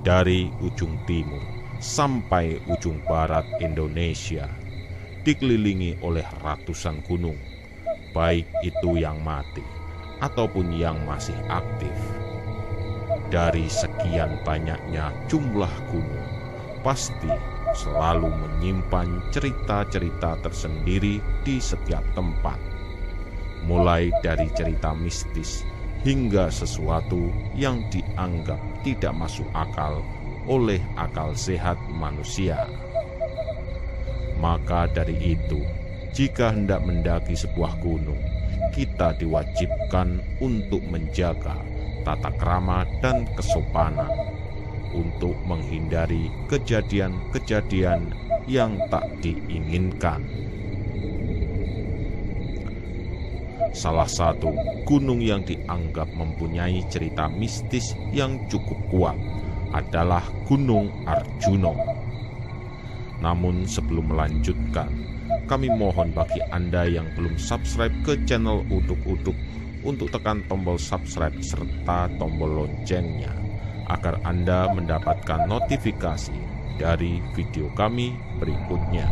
Dari ujung timur sampai ujung barat Indonesia dikelilingi oleh ratusan gunung, baik itu yang mati ataupun yang masih aktif. Dari sekian banyaknya jumlah gunung, pasti selalu menyimpan cerita-cerita tersendiri di setiap tempat. Mulai dari cerita mistis hingga sesuatu yang dianggap tidak masuk akal oleh akal sehat manusia. Maka dari itu, jika hendak mendaki sebuah gunung, kita diwajibkan untuk menjaga tata krama dan kesopanan, untuk menghindari kejadian-kejadian yang tak diinginkan. Salah satu gunung yang dianggap mempunyai cerita mistis yang cukup kuat adalah Gunung Arjuna. Namun sebelum melanjutkan, kami mohon bagi Anda yang belum subscribe ke channel Utuk-Utuk untuk tekan tombol subscribe serta tombol loncengnya, agar Anda mendapatkan notifikasi dari video kami berikutnya.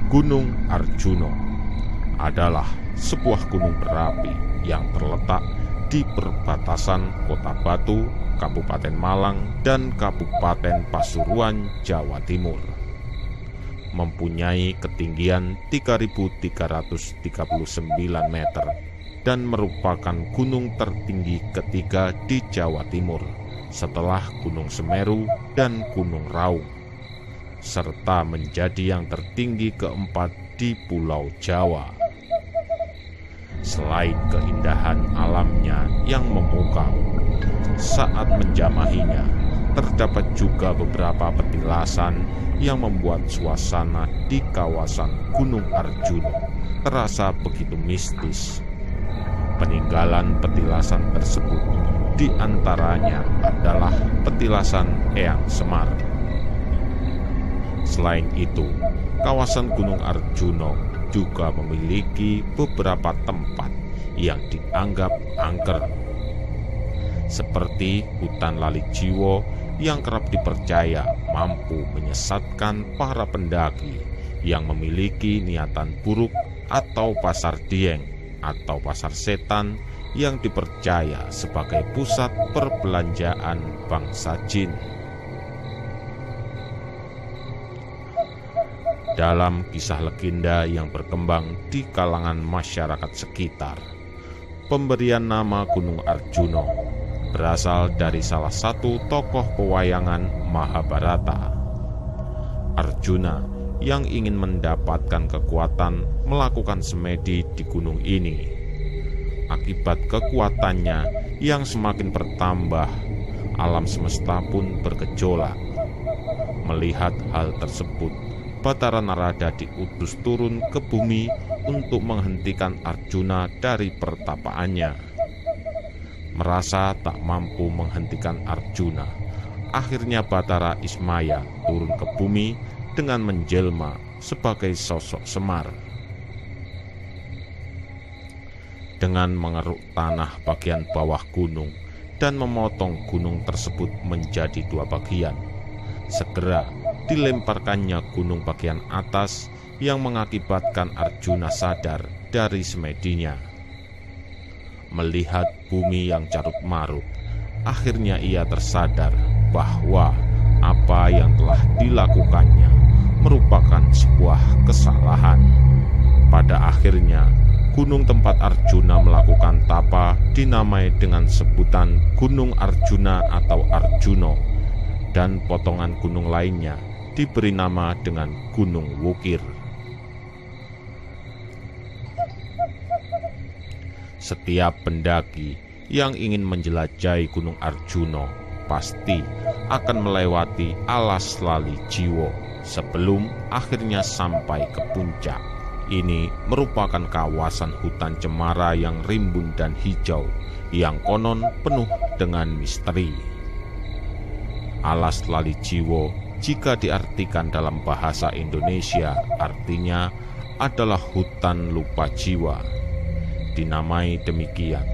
Gunung Arjuna adalah sebuah gunung berapi yang terletak di perbatasan Kota Batu, Kabupaten Malang, dan Kabupaten Pasuruan, Jawa Timur. Mempunyai ketinggian 3.339 meter dan merupakan gunung tertinggi ketiga di Jawa Timur setelah Gunung Semeru dan Gunung Raung, serta menjadi yang tertinggi keempat di Pulau Jawa. Selain keindahan alamnya yang memukau, saat menjamahinya terdapat juga beberapa petilasan yang membuat suasana di kawasan Gunung Arjuna terasa begitu mistis. Peninggalan petilasan tersebut diantaranya adalah petilasan Eyang Semar. Selain itu, kawasan Gunung Arjuna juga memiliki beberapa tempat yang dianggap angker, seperti hutan Lali Jiwo yang kerap dipercaya mampu menyesatkan para pendaki yang memiliki niatan buruk, atau Pasar Dieng atau pasar setan yang dipercaya sebagai pusat perbelanjaan bangsa jin. Dalam kisah legenda yang berkembang di kalangan masyarakat sekitar, pemberian nama Gunung Arjuna berasal dari salah satu tokoh pewayangan Mahabharata. Arjuna yang ingin mendapatkan kekuatan melakukan semedi di gunung ini. Akibat kekuatannya yang semakin bertambah, alam semesta pun bergejolak. Melihat hal tersebut, Batara Narada diutus turun ke bumi untuk menghentikan Arjuna dari pertapaannya. Merasa tak mampu menghentikan Arjuna, akhirnya Batara Ismaya turun ke bumi dengan menjelma sebagai sosok Semar. Dengan mengeruk tanah bagian bawah gunung dan memotong gunung tersebut menjadi dua bagian, segera dilemparkannya gunung bagian atas yang mengakibatkan Arjuna sadar dari semedinya. Melihat bumi yang carut marut, akhirnya ia tersadar bahwa apa yang telah dilakukannya merupakan sebuah kesalahan. Pada akhirnya, gunung tempat Arjuna melakukan tapa dinamai dengan sebutan Gunung Arjuna atau Arjuno, dan potongan gunung lainnya diberi nama dengan Gunung Wukir. Setiap pendaki yang ingin menjelajahi Gunung Arjuna pasti akan melewati alas Lali Jiwo sebelum akhirnya sampai ke puncak. Ini merupakan kawasan hutan cemara yang rimbun dan hijau, yang konon penuh dengan misteri. Alas Lali Jiwo, jika diartikan dalam bahasa Indonesia, artinya adalah hutan lupa jiwa. Dinamai demikian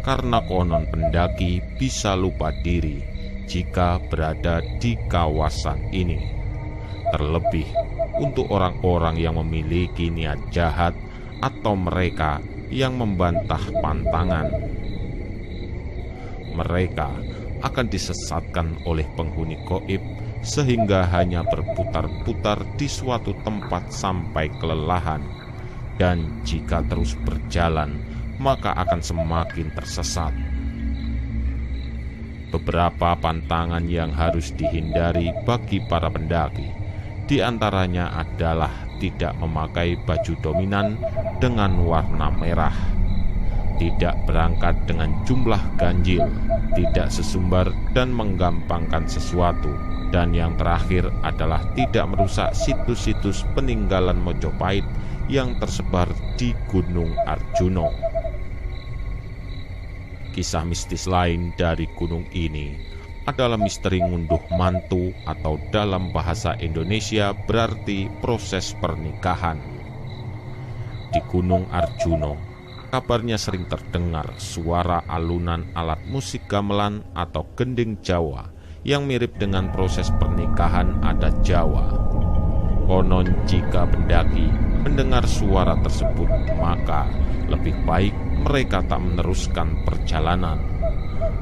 karena konon pendaki bisa lupa diri jika berada di kawasan ini. Terlebih untuk orang-orang yang memiliki niat jahat atau mereka yang membantah pantangan. Mereka akan disesatkan oleh penghuni gaib sehingga hanya berputar-putar di suatu tempat sampai kelelahan, dan jika terus berjalan maka akan semakin tersesat. Beberapa pantangan yang harus dihindari bagi para pendaki, di antaranya adalah tidak memakai baju dominan dengan warna merah, tidak berangkat dengan jumlah ganjil, tidak sesumbar dan menggampangkan sesuatu, dan yang terakhir adalah tidak merusak situs-situs peninggalan Mojopahit yang tersebar di Gunung Arjuno. Kisah mistis lain dari gunung ini adalah misteri ngunduh mantu, atau dalam bahasa Indonesia berarti proses pernikahan. Di Gunung Arjuno, kabarnya sering terdengar suara alunan alat musik gamelan atau gending Jawa yang mirip dengan proses pernikahan adat Jawa. Konon jika pendaki mendengar suara tersebut, maka lebih baik mereka tak meneruskan perjalanan.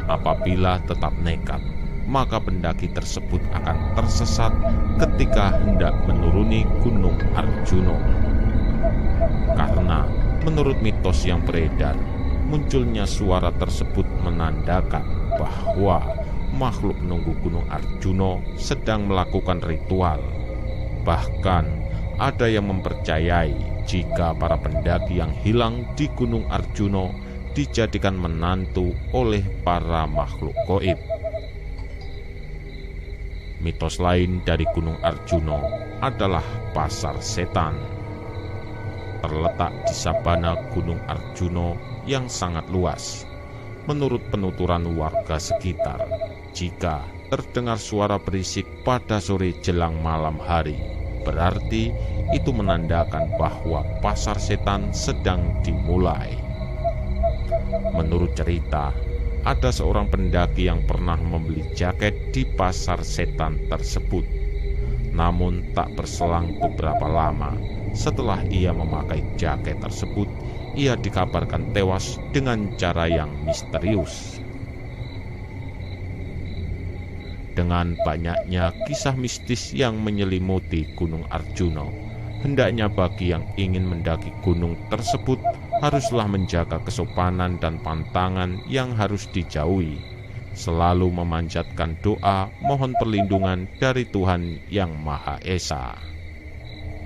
Apabila tetap nekat, maka pendaki tersebut akan tersesat ketika hendak menuruni Gunung Arjuno. Karena menurut mitos yang beredar, munculnya suara tersebut menandakan bahwa makhluk penunggu Gunung Arjuno sedang melakukan ritual. Bahkan ada yang mempercayai jika para pendaki yang hilang di Gunung Arjuno dijadikan menantu oleh para makhluk gaib. Mitos lain dari Gunung Arjuno adalah Pasar Setan. Terletak di sabana Gunung Arjuno yang sangat luas. Menurut penuturan warga sekitar, jika terdengar suara berisik pada sore jelang malam hari, berarti itu menandakan bahwa pasar setan sedang dimulai. Menurut cerita, ada seorang pendaki yang pernah membeli jaket di pasar setan tersebut. Namun tak berselang beberapa lama setelah ia memakai jaket tersebut, ia dikabarkan tewas dengan cara yang misterius. Dengan banyaknya kisah mistis yang menyelimuti Gunung Arjuno, hendaknya bagi yang ingin mendaki gunung tersebut haruslah menjaga kesopanan dan pantangan yang harus dijauhi, selalu memanjatkan doa mohon perlindungan dari Tuhan Yang Maha Esa.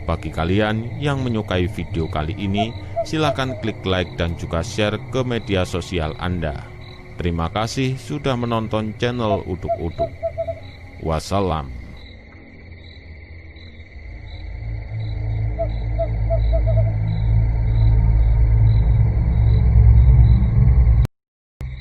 Bagi kalian yang menyukai video kali ini, silakan klik like dan juga share ke media sosial Anda. Terima kasih sudah menonton channel Uduk-Uduk. Wassalam.